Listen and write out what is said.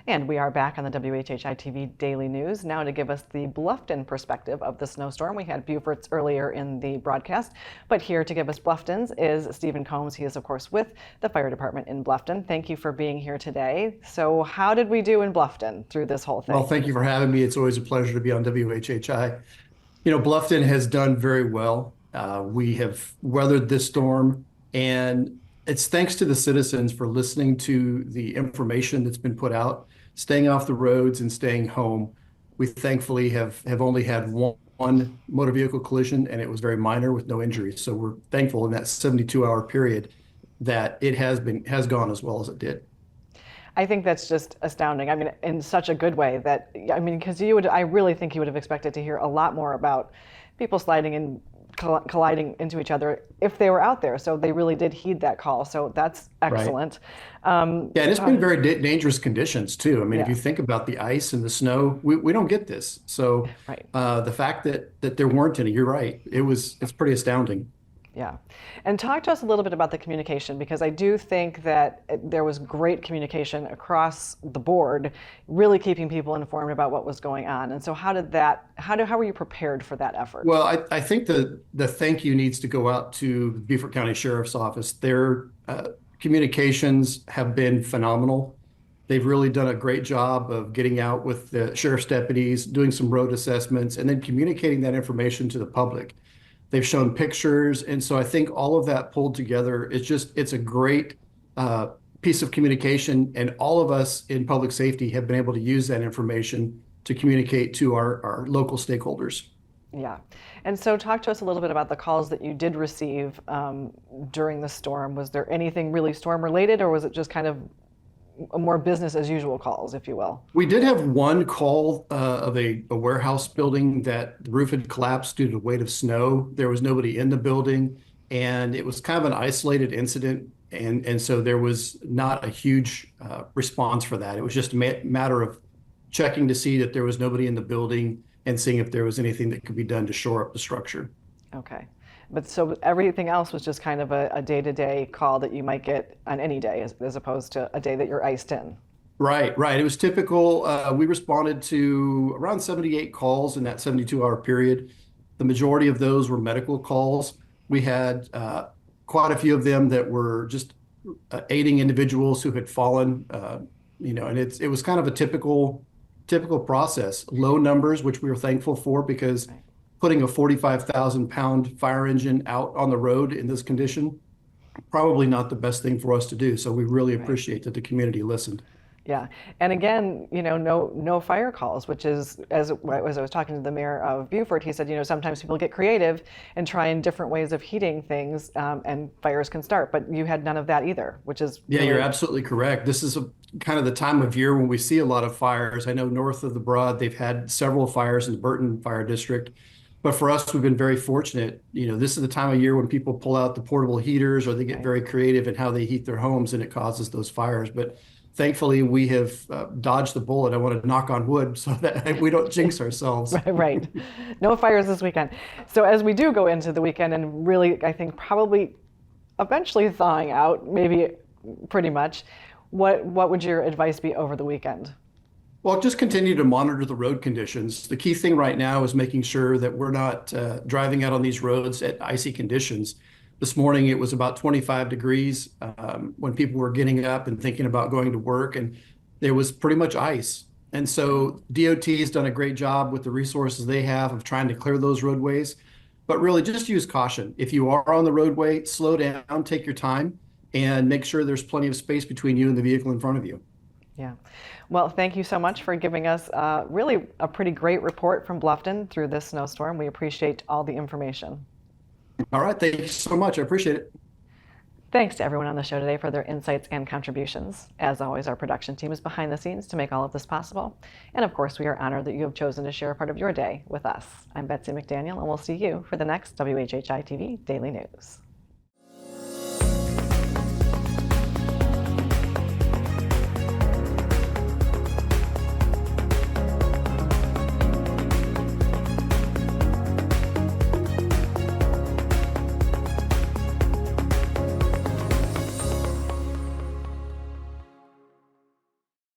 And we are back on the WHHI-TV Daily News. Now to give us the Bluffton perspective of the snowstorm. We had Beaufort's earlier in the broadcast, but here to give us Bluffton's is Stephen Combs. He is, of course, with the fire department in Bluffton. Thank you for being here today. So how did we do in Bluffton through this whole thing? Well, thank you for having me. It's always a pleasure to be on WHHI. You know, Bluffton has done very well. We have weathered this storm, and it's thanks to the citizens for listening to the information that's been put out, staying off the roads and staying home. We thankfully have only had one motor vehicle collision, and it was very minor with no injuries. So we're thankful in that 72-hour period that it has gone as well as it did. I think that's just astounding. I mean, in such a good way that, I mean, because I really think you would have expected to hear a lot more about people sliding and colliding into each other if they were out there. So they really did heed that call. So that's excellent. Right. Yeah, and it's been very dangerous conditions too. I mean, if you think about the ice and the snow, we don't get this. So the fact that there weren't any, you're right. It's pretty astounding. Yeah. And talk to us a little bit about the communication, because I do think that there was great communication across the board, really keeping people informed about what was going on. And so how were you prepared for that effort? Well, I think the thank you needs to go out to the Beaufort County Sheriff's Office. Their communications have been phenomenal. They've really done a great job of getting out with the sheriff's deputies, doing some road assessments, and then communicating that information to the public. They've shown pictures. And so I think all of that pulled together, it's a great piece of communication. And all of us in public safety have been able to use that information to communicate to our local stakeholders. Yeah. And so talk to us a little bit about the calls that you did receive during the storm. Was there anything really storm related, or was it just kind of more business as usual calls, if you will? We did have one call of a warehouse building that the roof had collapsed due to the weight of snow. There was nobody in the building, and it was kind of an isolated incident. And so there was not a huge response for that. It was just a matter of checking to see that there was nobody in the building and seeing if there was anything that could be done to shore up the structure. Okay. But so everything else was just kind of a day-to-day call that you might get on any day, as opposed to a day that you're iced in. Right. It was typical. We responded to around 78 calls in that 72-hour period. The majority of those were medical calls. We had quite a few of them that were just aiding individuals who had fallen, and it was kind of a typical process. Low numbers, which we were thankful for, because putting a 45,000-pound fire engine out on the road in this condition, probably not the best thing for us to do. So we really appreciate that the community listened. Yeah. And again, no fire calls, which is, as I was talking to the mayor of Beaufort, he said, sometimes people get creative and try in different ways of heating things, and fires can start. But you had none of that either, which is You're absolutely correct. This is kind of the time of year when we see a lot of fires. I know north of the Broad, they've had several fires in the Burton Fire District. But for us, we've been very fortunate. This is the time of year when people pull out the portable heaters, or they get very creative in how they heat their homes, and it causes those fires. But thankfully, we have dodged the bullet. I want to knock on wood so that we don't jinx ourselves. Right. No fires this weekend. So as we do go into the weekend, and really, I think probably eventually thawing out, maybe pretty much, what would your advice be over the weekend? Well, just continue to monitor the road conditions. The key thing right now is making sure that we're not driving out on these roads at icy conditions. This morning, it was about 25 degrees when people were getting up and thinking about going to work, and there was pretty much ice. And so DOT has done a great job with the resources they have of trying to clear those roadways. But really, just use caution. If you are on the roadway, slow down, take your time, and make sure there's plenty of space between you and the vehicle in front of you. Yeah. Well, thank you so much for giving us really a pretty great report from Bluffton through this snowstorm. We appreciate all the information. All right. Thank you so much. I appreciate it. Thanks to everyone on the show today for their insights and contributions. As always, our production team is behind the scenes to make all of this possible. And of course, we are honored that you have chosen to share a part of your day with us. I'm Betsy McDaniel, and we'll see you for the next WHHI-TV Daily News.